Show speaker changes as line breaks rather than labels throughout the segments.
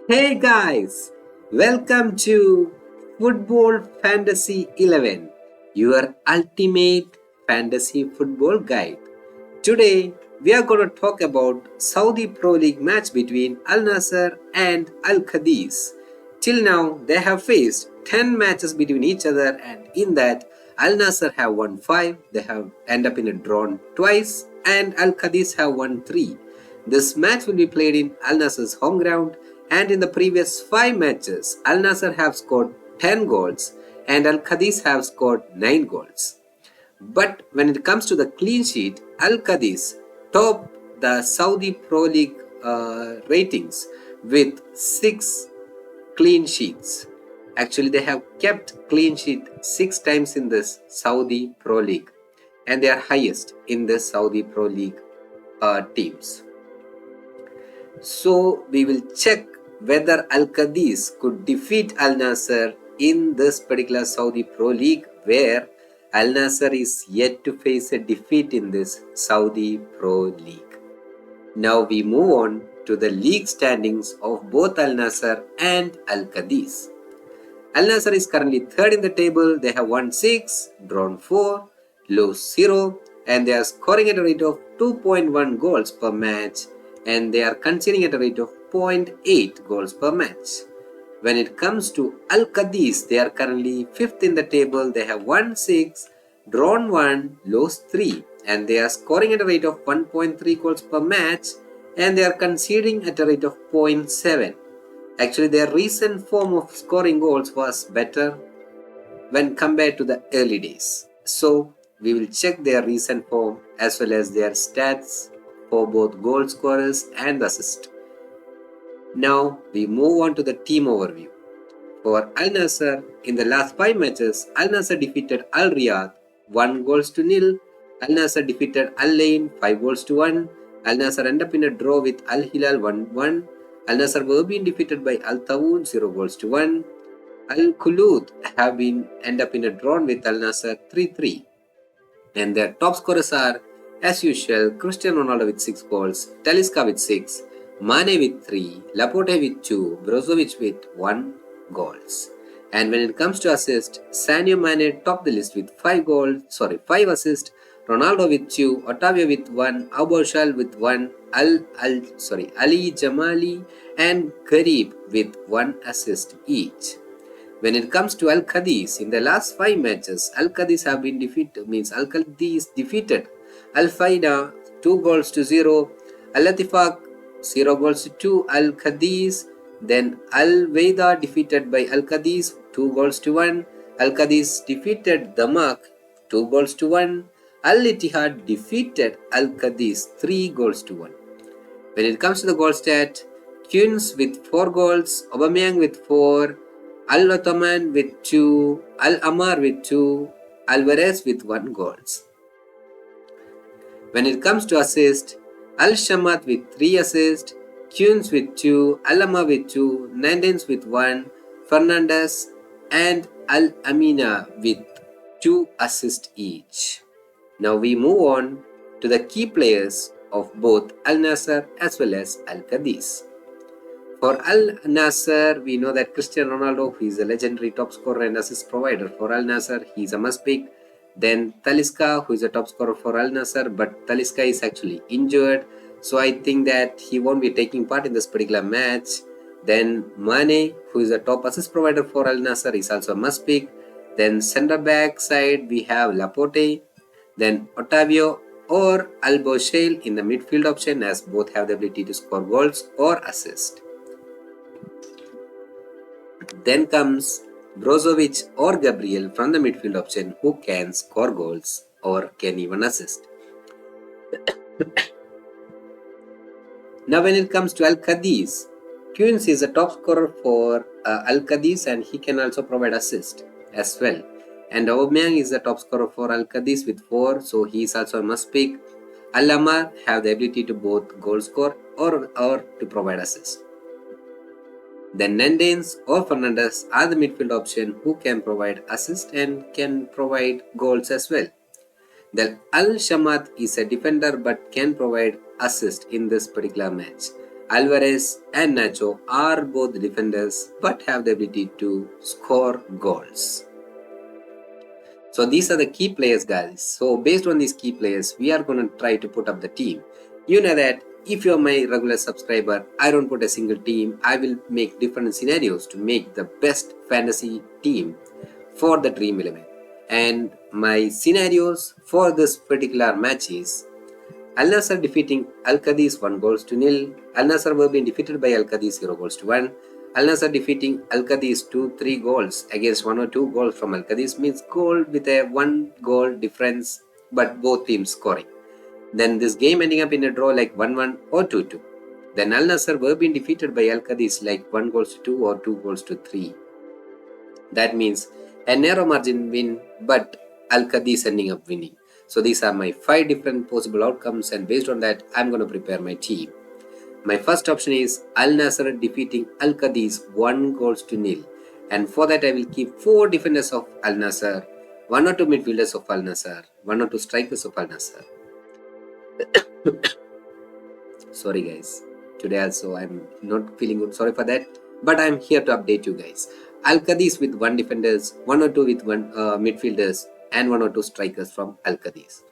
Hey guys, welcome to Football Fantasy 11, your ultimate fantasy football guide. Today we are going to talk about Saudi Pro League match between Al Nassr and Al Qadis. Till now they have faced 10 matches between each other, and in that Al Nassr have won 5, they have end up in a drawn twice, and Al Qadis have won 3. This match will be played in Al Nassr's home ground, and in the previous 5 matches, Al Nassr have scored 10 goals and Al Qadis have scored 9 goals. But when it comes to the clean sheet, Al Qadis top the Saudi Pro League ratings with 6 clean sheets. Actually, they have kept clean sheet 6 times in this Saudi Pro League, and they are highest in the Saudi Pro League teams. So we will check whether Al Qadis could defeat Al Nassr in this particular Saudi Pro League, where Al Nassr is yet to face a defeat in this Saudi Pro League. Now we move on to the league standings of both Al Nassr and Al Qadis. Al Nassr is currently third in the table. They have won 6, drawn 4, lost 0, and they are scoring at a rate of 2.1 goals per match, and they are conceding at a rate of 0.8 goals per match. When it comes to Al Qadis, they are currently 5th in the table. They have won 6, drawn 1, lost 3, and they are scoring at a rate of 1.3 goals per match, and they are conceding at a rate of 0.7. Actually, their recent form of scoring goals was better when compared to the early days. So, we will check their recent form as well as their stats for both goal scorers and assists. Now we move on to the team overview. For Al Nassr, in the last 5 matches, Al Nassr defeated Al Riyadh 1 goals to nil. Al Nassr defeated Al Ain 5 goals to 1. Al Nassr ended up in a draw with Al Hilal 1-1. Al Nassr were being defeated by Al Tawoon 0 goals to 1. Al Khulud have been end up in a draw with Al Nassr 3-3. And their top scorers are, as usual, Cristiano Ronaldo with 6 goals, Talisca with 6, Mane with 3, Laporte with 2, Brozovic with 1 goals. And when it comes to assists, Sadio Mane topped the list with 5 assists, Ronaldo with 2, Otavio with 1, Aubameyang with 1, Ali Jamali and Garib with 1 assist each. When it comes to Al Qadis, in the last 5 matches, Al Qadis have been defeated Al Faida 2 goals to 0, Al Latifaq 0 goals to 2, Al Qadis, then Al Waida defeated by Al Qadis 2 goals to 1, Al Qadis defeated Damak 2 goals to 1, Al Ittihad defeated Al Qadis 3 goals to 1. When it comes to the goal stat, Kuhns with 4 goals, Aubameyang with 4, Al Ottoman with 2, Al Amar with 2, Alvarez with 1 goals. When it comes to assist, Al Shamat with 3 assists, Kuhns with 2, Al Amar with 2, Nandens with 1, Fernandez and Al Amina with 2 assists each. Now we move on to the key players of both Al Nassr as well as Al Qadis. For Al Nassr, we know that Cristiano Ronaldo, who is a legendary top scorer and assist provider for Al Nassr, he is a must pick. Then Talisca, who is a top scorer for Al Nassr, but Talisca is actually injured, so I think that he won't be taking part in this particular match. Then Mane, who is a top assist provider for Al Nassr, is also a must pick. Then centre back side, we have Laporte, then Otavio or Aubameyang in the midfield option, as both have the ability to score goals or assist. Then comes Brozovic or Gabriel from the midfield option, who can score goals or can even assist. Now when it comes to Al Qadis, Kuhns is a top scorer for Al Qadis and he can also provide assist as well. And Aubameyang is the top scorer for Al Qadis with 4, so he is also a must pick. Al Amar have the ability to both goal score or to provide assist. Then Nandens or Fernandez are the midfield option who can provide assist and can provide goals as well. Then Al Shamat is a defender but can provide assist in this particular match. Alvarez and Nacho are both defenders but have the ability to score goals. So these are the key players, guys. So based on these key players, we are going to try to put up the team. You know that if you're my regular subscriber, I don't put a single team. I will make different scenarios to make the best fantasy team for the Dream 11. And my scenarios for this particular match is Al Nassr defeating Al Qadis 1-0. Al Nassr were being defeated by Al Qadis 0-1. Al Nassr defeating Al Qadis 2-3 goals against 1 or 2 goals from Al Qadis means goal with a 1 goal difference, but both teams scoring. Then this game ending up in a draw like 1-1 or 2-2. Then Al Nassr were being defeated by Al Qadis like 1-2 or 2-3. That means a narrow margin win, but Al Qadis ending up winning. So these are my 5 different possible outcomes, and based on that, I'm going to prepare my team. My first option is Al Nassr defeating Al Qadis 1-0. And for that, I will keep 4 defenders of Al Nassr, 1 or 2 midfielders of Al Nassr, 1 or 2 strikers of Al Nassr. Sorry guys, today also I'm not feeling good, sorry for that. But I'm here to update you guys. Al Qadis with 1 defenders, 1 or 2 with 1 midfielders, and 1 or 2 strikers from Al Qadis.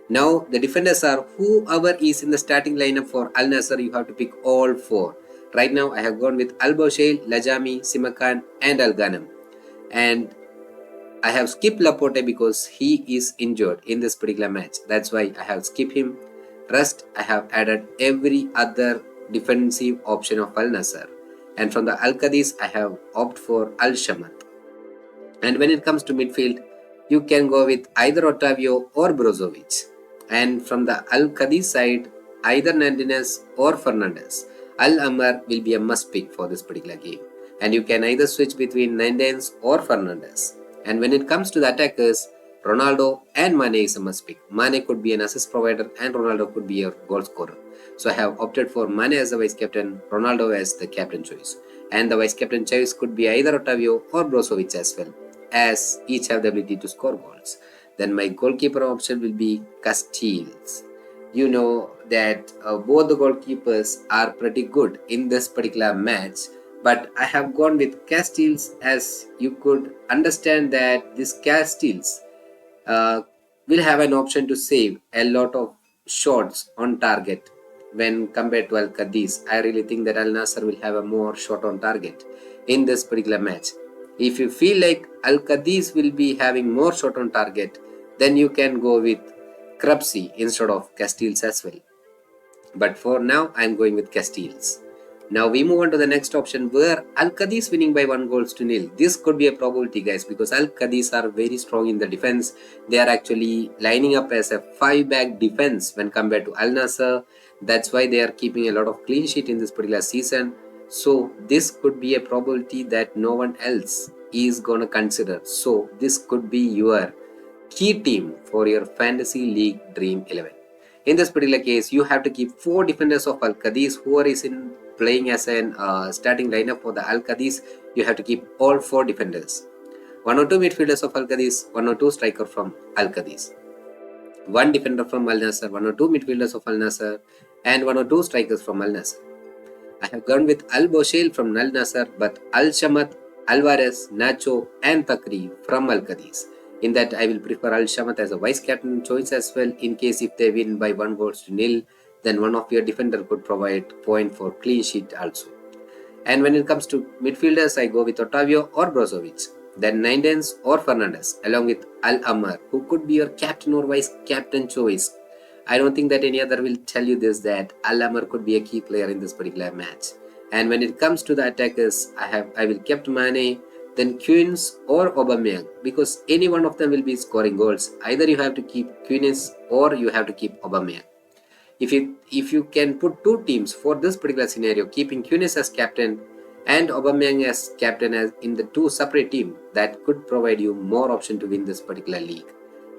Now the defenders are whoever is in the starting lineup for Al Nassr. You have to pick all 4. Right now I have gone with Al Boshail, Lajami, Simakan and Al Ghanam. And I have skipped Laporte because he is injured in this particular match. That's why I have skipped him. Rest I have added every other defensive option of Al Nassr. And from the Al Qadis I have opted for Al Shamat. And when it comes to midfield, you can go with either Otavio or Brozovic. And from the Al Qadis side, either Nandines or Fernandez. Al Amar will be a must pick for this particular game. And you can either switch between Nandines or Fernandez. And when it comes to the attackers, Ronaldo and Mane is a must pick. Mane could be an assist provider and Ronaldo could be your goal scorer. So I have opted for Mane as the vice captain, Ronaldo as the captain choice. And the vice captain choice could be either Otavio or Brozovic as well, as each have the ability to score goals. Then my goalkeeper option will be Castiles. You know that both the goalkeepers are pretty good in this particular match, but I have gone with Castiles as you could understand that this Castiles will have an option to save a lot of shots on target when compared to Al Qadis. I really think that Al Nassr will have a more shot on target in this particular match. If you feel like Al Qadis will be having more shot on target, then you can go with Krapsi instead of Castiles as well. But for now, I am going with Castiles. Now we move on to the next option where Al Qadis winning by 1-0. This could be a probability, guys, because Al Qadis are very strong in the defense. They are actually lining up as a 5-back defense when compared to Al Nassr. That's why they are keeping a lot of clean sheet in this particular season. So this could be a probability that no one else is gonna consider. So this could be your key team for your fantasy league Dream 11. In this particular case, you have to keep 4 defenders of Al Qadis who are playing as an starting lineup for the Al Qadis. You have to keep all 4 defenders. 1 or 2 midfielders of Al Qadis, 1 or 2 striker from Al Qadis. 1 defender from Al Nassr, 1 or 2 midfielders of Al Nassr, and 1 or 2 strikers from Al Nassr. I have gone with Al Boshail from Al Nassr, but Al Shamat, Alvarez, Nacho and Takri from Al Qadis. In that, I will prefer Al Shamat as a vice captain choice as well. In case if they win by 1-0, then one of your defender could provide point for clean sheet also. And when it comes to midfielders, I go with Otavio or Brozovic. Then Nandines or Fernandez along with Al Amar, who could be your captain or vice captain choice. I don't think that any other will tell you this, that Al Amar could be a key player in this particular match. And when it comes to the attackers, I will keep Mane, then Queens or Aubameyang, because any one of them will be scoring goals. Either you have to keep Queens or you have to keep Aubameyang. If you can put 2 teams for this particular scenario, keeping Queens as captain and Aubameyang as captain as in the 2 separate teams, that could provide you more option to win this particular league.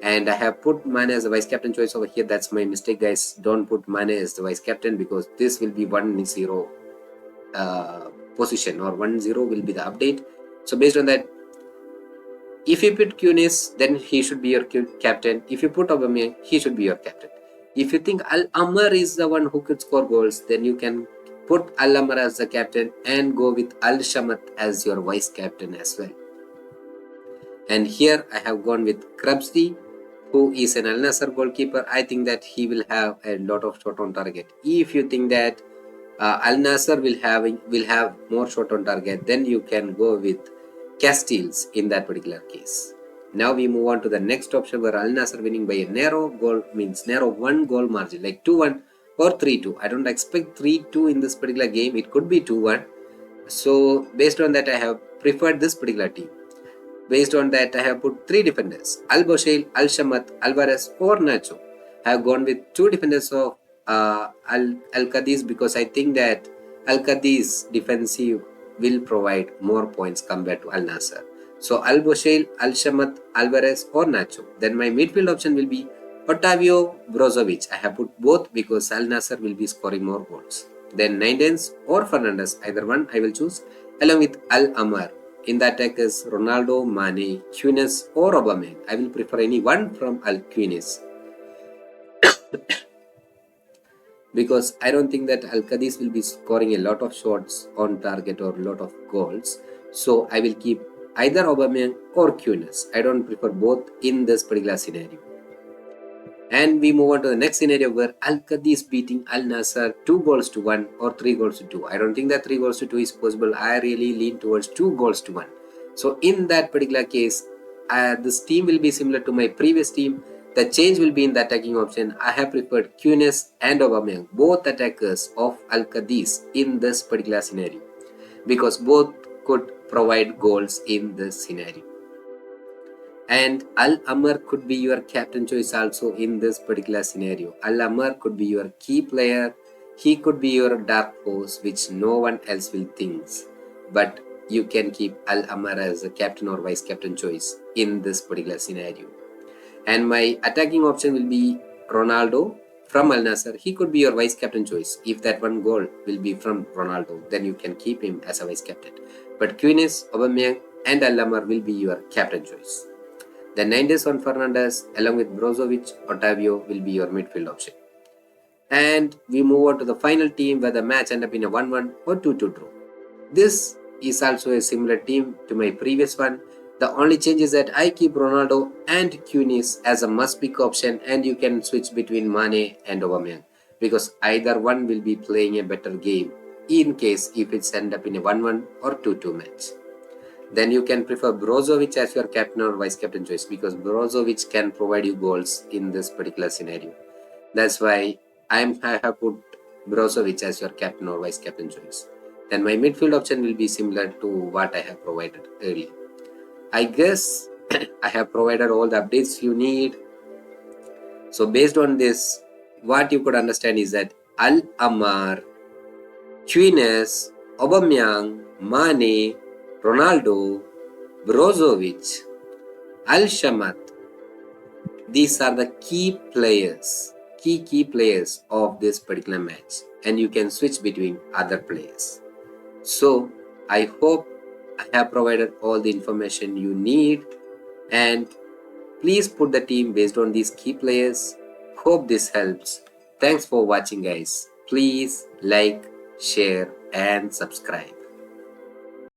And I have put Mane as the vice captain choice over here. That's my mistake, guys. Don't put Mane as the vice captain because this will be 1-0 position, or 1-0 will be the update. So based on that, if you put Queens, then he should be your captain. If you put Aubameyang, he should be your captain. If you think Al Amar is the one who could score goals, then you can put Al Amar as the captain and go with Al Shamat as your vice captain as well. And here I have gone with Krabsdi, who is an Al Nassr goalkeeper. I think that he will have a lot of shot on target. If you think that Al Nassr will have more shot on target, then you can go with Castiles in that particular case. Now we move on to the next option where Al Nassr winning by a narrow goal, means narrow 1 goal margin, like 2-1 or 3-2. I don't expect 3-2 in this particular game. It could be 2-1. So based on that, I have preferred this particular team. Based on that, I have put 3 defenders: Al Boshail, Al Shamat, Alvarez or Nacho. I have gone with 2 defenders of Al Qadis because I think that Al Qadis defensive will provide more points compared to Al Nassr. So Al Boshail, Al Shamat, Alvarez or Nacho. Then my midfield option will be Otavio, Brozovic. I have put both because Al Nassr will be scoring more goals. Then Naindens or Fernandes, either one I will choose, along with Al Amar. In the attack is Ronaldo, Mane, Quines or Aubameyang. I will prefer any one from Al Quines because I don't think that Al Qadis will be scoring a lot of shots on target or a lot of goals. So I will keep either Aubameyang or Quines. I don't prefer both in this particular scenario. And we move on to the next scenario where Al Qadis beating Al Nassr 2-1 or 3-2. I don't think that 3-2 is possible. I really lean towards 2-1. So in that particular case, this team will be similar to my previous team. The change will be in the attacking option. I have preferred Quines and Aubameyang, both attackers of Al Qadis in this particular scenario, because both could provide goals in this scenario. And Al Amar could be your captain choice also in this particular scenario. Al Amar could be your key player. He could be your dark horse, which no one else will think. But you can keep Al Amar as a captain or vice captain choice in this particular scenario. And my attacking option will be Ronaldo from Al Nassr. He could be your vice captain choice. If that one goal will be from Ronaldo, then you can keep him as a vice captain. But Quines, Aubameyang and Al Amar will be your captain choice. The Naindens on Fernandes along with Brozovic, Otavio will be your midfield option. And we move on to the final team where the match ended up in a 1-1 or 2-2 draw. This is also a similar team to my previous one. The only change is that I keep Ronaldo and Quines as a must-pick option, and you can switch between Mane and Aubameyang because either one will be playing a better game in case if it's end up in a 1-1 or 2-2 match. Then you can prefer Brozovic as your captain or vice captain choice because Brozovic can provide you goals in this particular scenario. That's why I have put Brozovic as your captain or vice captain choice. Then my midfield option will be similar to what I have provided earlier. I guess I have provided all the updates you need. So based on this, what you could understand is that Al Amar, Quines, Aubameyang, Mane, Ronaldo, Brozovic, Al Shamat, these are the key players of this particular match, and you can switch between other players. So I hope I have provided all the information you need, and please put the team based on these key players. Hope this helps. Thanks for watching guys. Please like, share and subscribe.